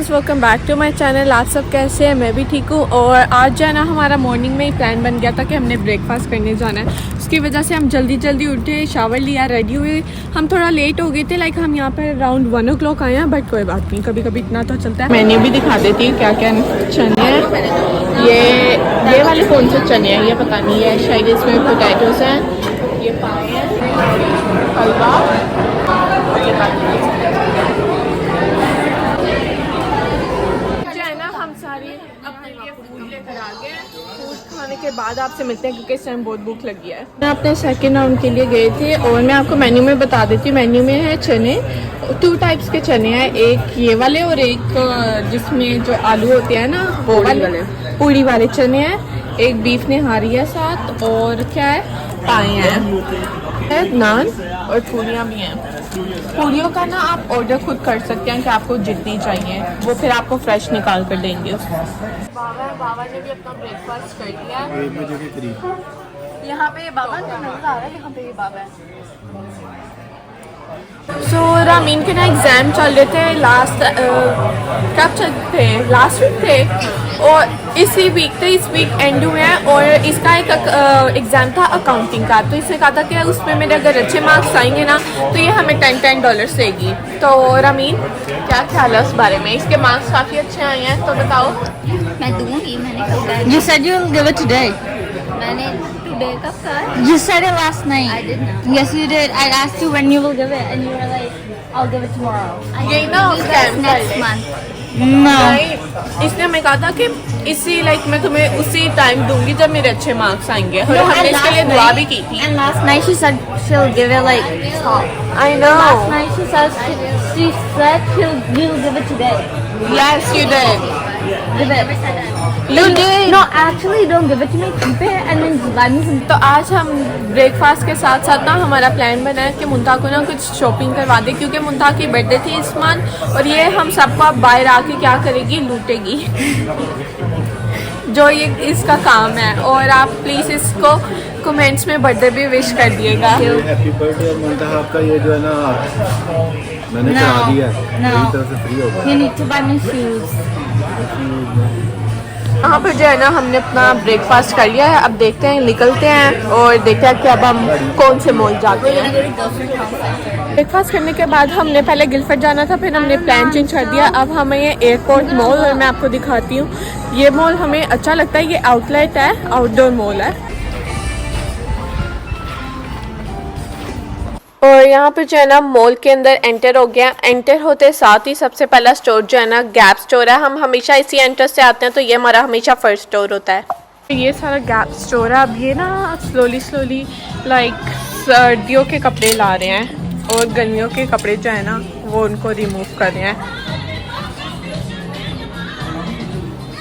Viewers, welcome back to my channel. आप सब कैसे हैं? मैं भी ठीक हूँ। और आज जो है ना हमारा मॉर्निंग में ही प्लान बन गया था कि हमने ब्रेकफास्ट करने जाना है। उसकी वजह से हम जल्दी उठे, शावर लिया, रेडी हुए। हम थोड़ा लेट हो गए थे, लाइक हम यहाँ पर अराउंड 1 o'clock आए हैं, बट कोई बात नहीं, कभी कभी इतना तो चलता है। मेन्यू भी दिखा देती हूँ क्या क्या चने हैं। ये वाले कौन से चने हैं ये पता नहीं है, शायद इसमें पोटैटोस हैं, ये पाए हैं, हलवा और ये बाकी खाने के बाद आपसे मिलते हैं क्योंकि इस टाइम बहुत भूख लगी है। मैं अपने सेकंड राउंड के लिए गए थे और मैं आपको मेन्यू में बता देती हूँ। मेन्यू में है चने, 2 टाइप्स के चने हैं, एक ये वाले और एक जिसमें जो आलू होते हैं ना वो वाले पूड़ी वाले चने हैं। एक बीफ निहारी है साथ और क्या है पाए हैं, नान और पूड़ियाँ भी हैं। पूड़ियों का ना आप ऑर्डर खुद कर सकते हैं कि आपको जितनी चाहिए, वो फिर आपको फ्रेश निकाल कर देंगे। बाबा ने भी अपना ब्रेकफास्ट कर लिया। 1 बजे के करीब यहाँ पे बाबा नजर आ रहा है, यहाँ पे ये बाबा है। रामीन के ना एग्ज़ाम चल रहे थे, कब चलते थे, लास्ट वीक थे और इसी वीक थे, इस वीक एंड हुए हैं। और इसका एक एग्ज़ाम था अकाउंटिंग का, तो इसने कहा था कि उसमें मेरे अगर अच्छे मार्क्स आएंगे ना तो ये हमें $10 देगी। तो रामीन क्या ख्याल है उस बारे में? इसके मार्क्स काफ़ी अच्छे आए हैं, तो बताओ। मैं दूंगी, मैंने You said you'll give it today. मैंने टुडे कब कहा? You said it last night. I did not. Yes, you did. I asked you when you will give it, and you were like, "I'll give it tomorrow." यही ना scam Next month. No. नहीं, इसने हमें कहा था कि इसी like मैं तुम्हें उसी टाइम दूंगी जब मेरे अच्छे मार्क्स आएंगे, और हमने इसके लिए दुआ भी की थी। And last night she said she'll give it like top. I know. Last night she said you'll give it today. Yes, you did. Give it. You did. No, actually, don't give it to me. Keep it and then buy me some. तो आज हम breakfast के साथ साथ ना हमारा plan बना है कि मुंता को ना कुछ शॉपिंग करवा दे, क्योंकि मुंता की बर्थडे थी इस मंथ और ये हम सबको अब बाहर आके क्या करेगी, लूटेगी। जो ये इसका काम है। और आप प्लीज़ इसको कमेंट्स में बर्थडे भी विश कर दिएगा। Happy birthday. और मुंतहा आपका ये जो है ना मैंने करा दिया है, मेरी तरफ से फ्री होगा। You need to buy me shoes. यहाँ पर जो है ना हमने अपना ब्रेकफास्ट कर लिया है, अब देखते हैं, निकलते हैं और देखते हैं कि अब हम कौन से मॉल जाते हैं। ब्रेकफास्ट करने के बाद हमने पहले गिलफर्ड जाना था, फिर हमने प्लान चेंज कर दिया। अब हमें ये एयरपोर्ट मॉल, और मैं आपको दिखाती हूँ, ये मॉल हमें अच्छा लगता है। ये आउटलेट है, आउटडोर मॉल है। और यहाँ पे जो है ना मॉल के अंदर एंटर हो गया। एंटर होते साथ ही सबसे पहला स्टोर जो है ना गैप स्टोर है। हम हमेशा इसी एंट्रेंस से आते हैं, तो ये हमारा हमेशा फर्स्ट स्टोर होता है। ये सारा गैप स्टोर है। अब ये ना स्लोली लाइक सर्दियों के कपड़े ला रहे हैं और गर्मियों के कपड़े जो है ना वो उनको रिमूव कर रहे हैं।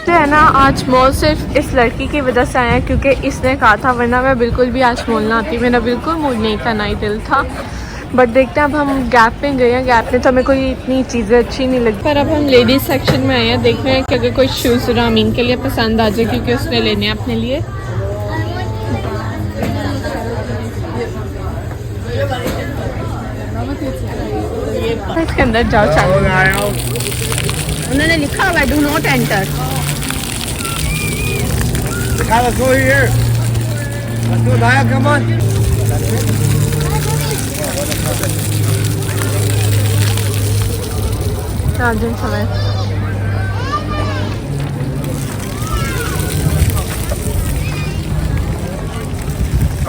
तो है ना आज मॉल सिर्फ इस लड़की की वजह से आया है, क्योंकि इसने कहा था, वरना मैं बिल्कुल भी आज मॉल ना आती। मेरा बिल्कुल मूड नहीं था, ना ही दिल था। बट देखते हैं, अब हम गैप में गए हैं। गैप में तो हमें कोई इतनी चीज़ें अच्छी नहीं लगी, पर अब हम लेडीज़ सेक्शन में आए हैं। देख रहे हैं कि अगर कोई शूज़ रामीन के लिए पसंद आ जाए, क्योंकि उसने लेने हैं अपने लिए। इसके अंदर जाओ, चालू। उन्होंने लिखा हुआ है do not enter. Let's go here. Let's go, Daya, come on. Charging समय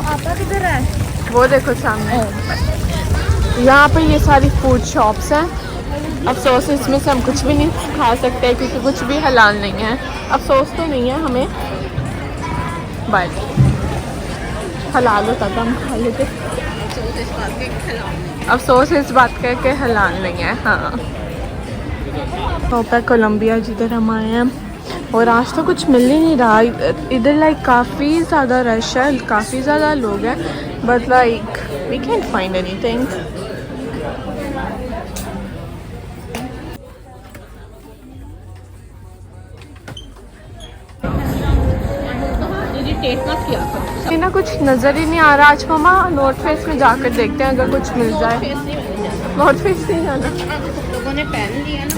आपका किधर है? वो देखो सामने। यहाँ पे ये सारी फूड शॉप्स हैं। अफसोस इसमें से हम कुछ भी नहीं खा सकते क्योंकि कुछ भी हलाल नहीं है। अफसोस तो नहीं है हमें, बट हलाल होता तो हम खा लेते। अफसोस इस बात का कि हलाल नहीं है। हाँ, टॉप है कोलंबिया जिधर हम आए हैं, और आज तो कुछ मिल ही नहीं रहा इधर। लाइक काफ़ी ज़्यादा रश है, काफ़ी ज़्यादा लोग हैं, but like we can't find anything. ना कुछ नज़र ही नहीं आ रहा। आज मामा नॉर्थ फेस में जाकर देखते हैं अगर कुछ मिल जाए। नॉर्थ फेस नहीं जाना, लोगों ने पहन लिया ना।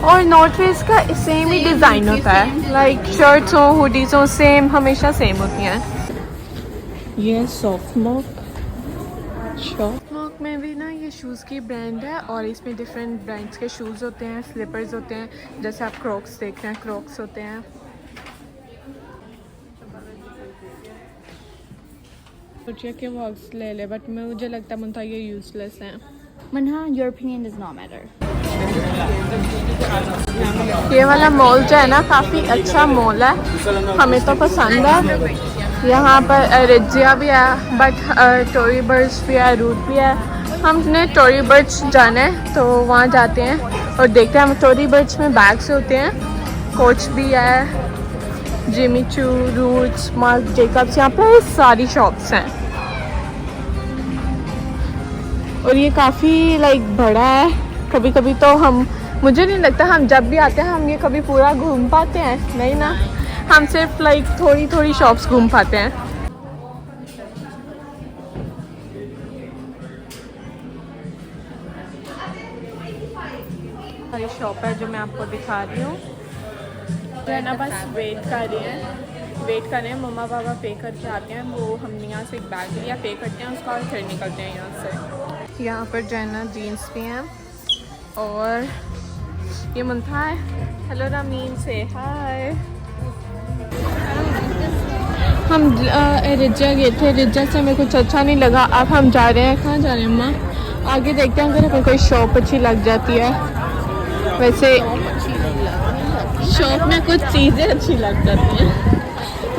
और नॉर्थ फेस का सेम ही डिज़ाइन होता है, लाइक शर्ट्स हो हुडीज हो सेम, हमेशा सेम होती हैं। ये सॉफ्टमॉक में भी ना ये शूज़ की ब्रांड है और इसमें डिफरेंट ब्रांड्स के शूज़ होते हैं, स्लीपर्स होते हैं, जैसे आप क्रॉक्स देख रहे हैं, क्रॉक्स होते हैं। सोचिए कि वॉक्स ले ले, बट मुझे लगता है मुझे ये यूजलेस हैं। Manha, your opinion does not matter. ये वाला मॉल जो है ना काफ़ी अच्छा मॉल है, हमें तो पसंद है। यहाँ पर रिजिया भी है, बट टोरी बर्ड्स भी है, रूट भी है। हमने टोरी बर्ड्स जाना है तो वहाँ जाते हैं और देखते हैं। हम टोरी बर्ड्स में बैग्स होते हैं, कोच भी है, Jimmy Choo, roots, mark Jacob's, यहाँ पर सारी शॉप्स हैं और ये काफ़ी लाइक बड़ा है। कभी कभी तो मुझे नहीं लगता हम जब भी आते हैं हम ये कभी पूरा घूम पाते हैं, नहीं ना, हम सिर्फ लाइक थोड़ी थोड़ी शॉप्स घूम पाते हैं। सारी शॉप है जो मैं आपको दिखा रही हूँ। तो है ना, बस वेट कर रहे हैं, मम्मा पापा पे करके आते हैं, वो हमने यहाँ से एक बैग लिया, पे करते हैं उसका और फिर निकलते हैं यहाँ से। यहाँ पर जो है ना जीन्स भी हैं और ये मुंथा है। हेलो रमीन, से हाय। हम रिज्जा गए थे, रिज्जा से हमें कुछ अच्छा नहीं लगा। अब हम जा रहे हैं, कहाँ जा रहे हैं अम्मा? आगे देखते हैं अगर हमें कोई शॉप अच्छी लग जाती है। वैसे शॉप में कुछ चीज़ें अच्छी लग जाती हैं।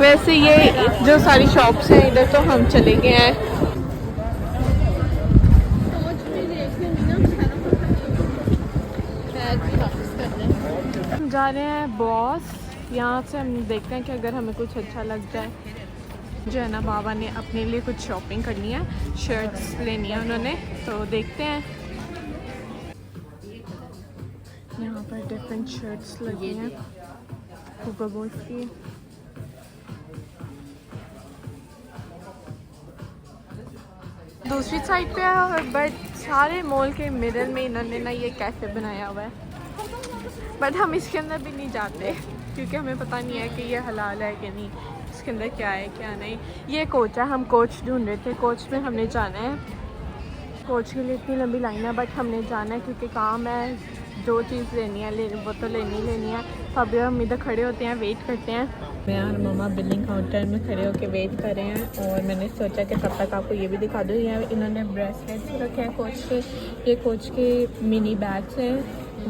वैसे ये जो सारी शॉप्स हैं इधर तो हम चले गए हैं। हम जा रहे हैं बॉस, यहाँ से हम देखते हैं कि अगर हमें कुछ अच्छा लग जाए। जो है ना बाबा ने अपने लिए कुछ शॉपिंग करनी है, शर्ट्स लेनी है उन्होंने, तो देखते हैं। यहाँ पर डिफरेंट शर्ट्स लगी हैं हुगो बॉस की। दूसरी साइड पे है, बट सारे मॉल के मिडल में इन्होंने ना ये कैफ़े बनाया हुआ है, बट हम इसके अंदर भी नहीं जाते क्योंकि हमें पता नहीं है कि ये हलाल है कि नहीं, इसके अंदर क्या है क्या नहीं। ये कोच है, हम कोच ढूंढ रहे थे, कोच में हमने जाना है। कोच के लिए इतनी लंबी लाइन है, बट हमने जाना है क्योंकि काम है, जो चीज़ लेनी है वो तो लेनी है। तो अभी हम इधर खड़े होते हैं, वेट करते हैं। मैं और मम्मा बिलिंग काउंटर में खड़े होकर वेट कर रहे हैं और मैंने सोचा कि तब तक आपको ये भी दिखा दूँ। यहाँ इन्होंने ब्रेसलेट्स रखे हैं कोच के, ये कोच के मिनी बैग्स हैं,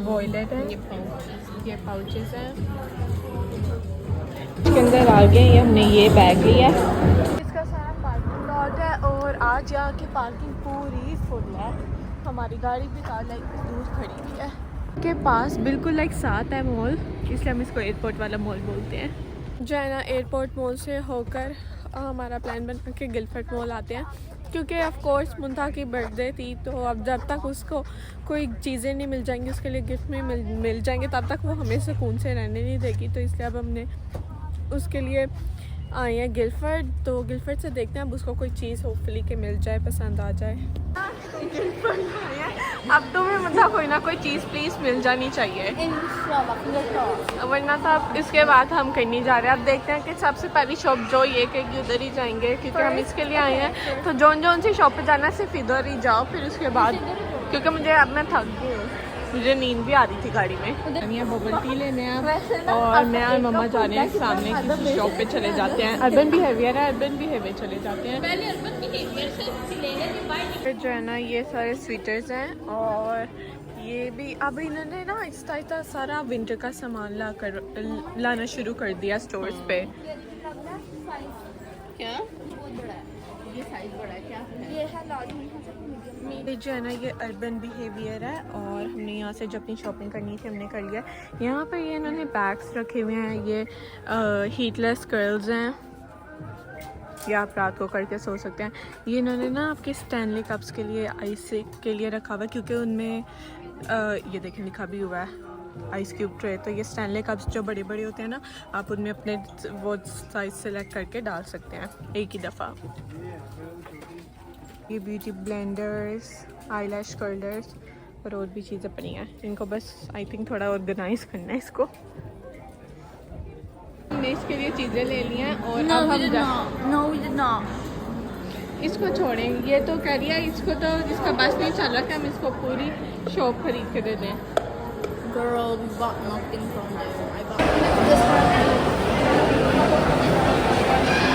वॉलेट है, ये पाउचेस हैं। इसके अंदर आ गए, ये हमने ये बैग लिया है। इसका सारा पार्किंग लॉट है और आज यहाँ की पार्किंग पूरी फुल है। हमारी गाड़ी भी लाइक दूर खड़ी हुई है के पास, बिल्कुल लाइक साथ है मॉल, इसलिए हम इसको एयरपोर्ट वाला मॉल बोलते हैं। जो है ना एयरपोर्ट मॉल से होकर हमारा प्लान बन के गिलफर्ट मॉल आते हैं क्योंकि ऑफ कोर्स मुंथा की बर्थडे थी, तो अब जब तक उसको कोई चीज़ें नहीं मिल जाएंगी, उसके लिए गिफ्ट में मिल जाएंगे, तब तक वो हमें सुकून से रहने नहीं देगी। तो इसलिए अब हमने उसके लिए आए हैं गिलफर्ट। तो गिलफर्ट से देखते हैं अब उसको कोई चीज़ होपफुली के मिल जाए, पसंद आ जाए। अब तुम्हें मतलब कोई ना कोई चीज़ प्लीज़ मिल जानी चाहिए, वरना तो अब इसके बाद हम कहीं नहीं जा रहे। अब देखते हैं कि सबसे पहली शॉप जो ये कहेगी उधर ही जाएंगे क्योंकि हम इसके लिए आए हैं। तो जौन सी शॉप पे जाना है सिर्फ इधर ही जाओ, फिर उसके बाद क्योंकि मुझे अब मैं थक गई हूँ, मुझे नींद भी आ रही थी गाड़ी में। हम यहाँ बबल टी लेने हैं और मैं और मम्मा जा रहे हैं सामने किसी शॉप पे चले जाते हैं। अर्बन बिहेवियर है, अर्बन बिहेवियर चले जाते हैं। फिर जो है ना ये सारे स्वेटर्स हैं और ये भी अब इन्होंने ना आहिस्ता सारा विंटर का सामान लाना शुरू कर दिया स्टोर्स पे। क्या ये साइज बड़ा है? क्या ये है लार्ज। जो है ना ये अर्बन बिहेवियर है और हमने यहाँ से जो अपनी शॉपिंग करनी थी हमने कर लिया। यहाँ पर ये इन्होंने बैग्स रखे हुए हैं, ये हीटलेस कर्ल्स हैं, ये आप रात को करके सो सकते हैं। ये इन्होंने ना आपके स्टैनली कप्स के लिए आइस के लिए रखा हुआ है क्योंकि उनमें ये देखें लिखा भी हुआ है आइस क्यूब ट्रे। तो ये स्टैनली कप्स जो बड़े बड़े होते हैं ना, आप उनमें अपने वो साइज सेलेक्ट करके डाल सकते हैं एक ही दफ़ा। ये ब्यूटी ब्लेंडर्स, आईलैश कर्लर्स, और भी चीज़ें पड़ी हैं, इनको बस आई थिंक थोड़ा ऑर्गेनाइज करना है इसको। हमने इसके लिए चीज़ें ले ली हैं और No, अब we हम did not. No, we did not. इसको छोड़ेंगे। ये तो कह रही है इसको तो इसका बस नहीं चल रहा कि हम इसको पूरी शॉप खरीद के दे दें। Girl, we bought nothing from there. I bought this one.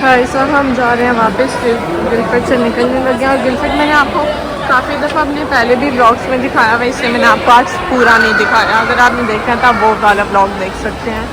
भाई साहब हम जा रहे हैं वापस गिलफर्ड से निकलने लगे हैं। और गिलफर्ड मैंने आपको काफ़ी दफ़ा अपने पहले भी ब्लॉग्स में दिखाया हुआ, इसलिए मैंने आपको आज पूरा नहीं दिखाया। अगर आपने देखा है तो आप वो वाला ब्लॉग देख सकते हैं।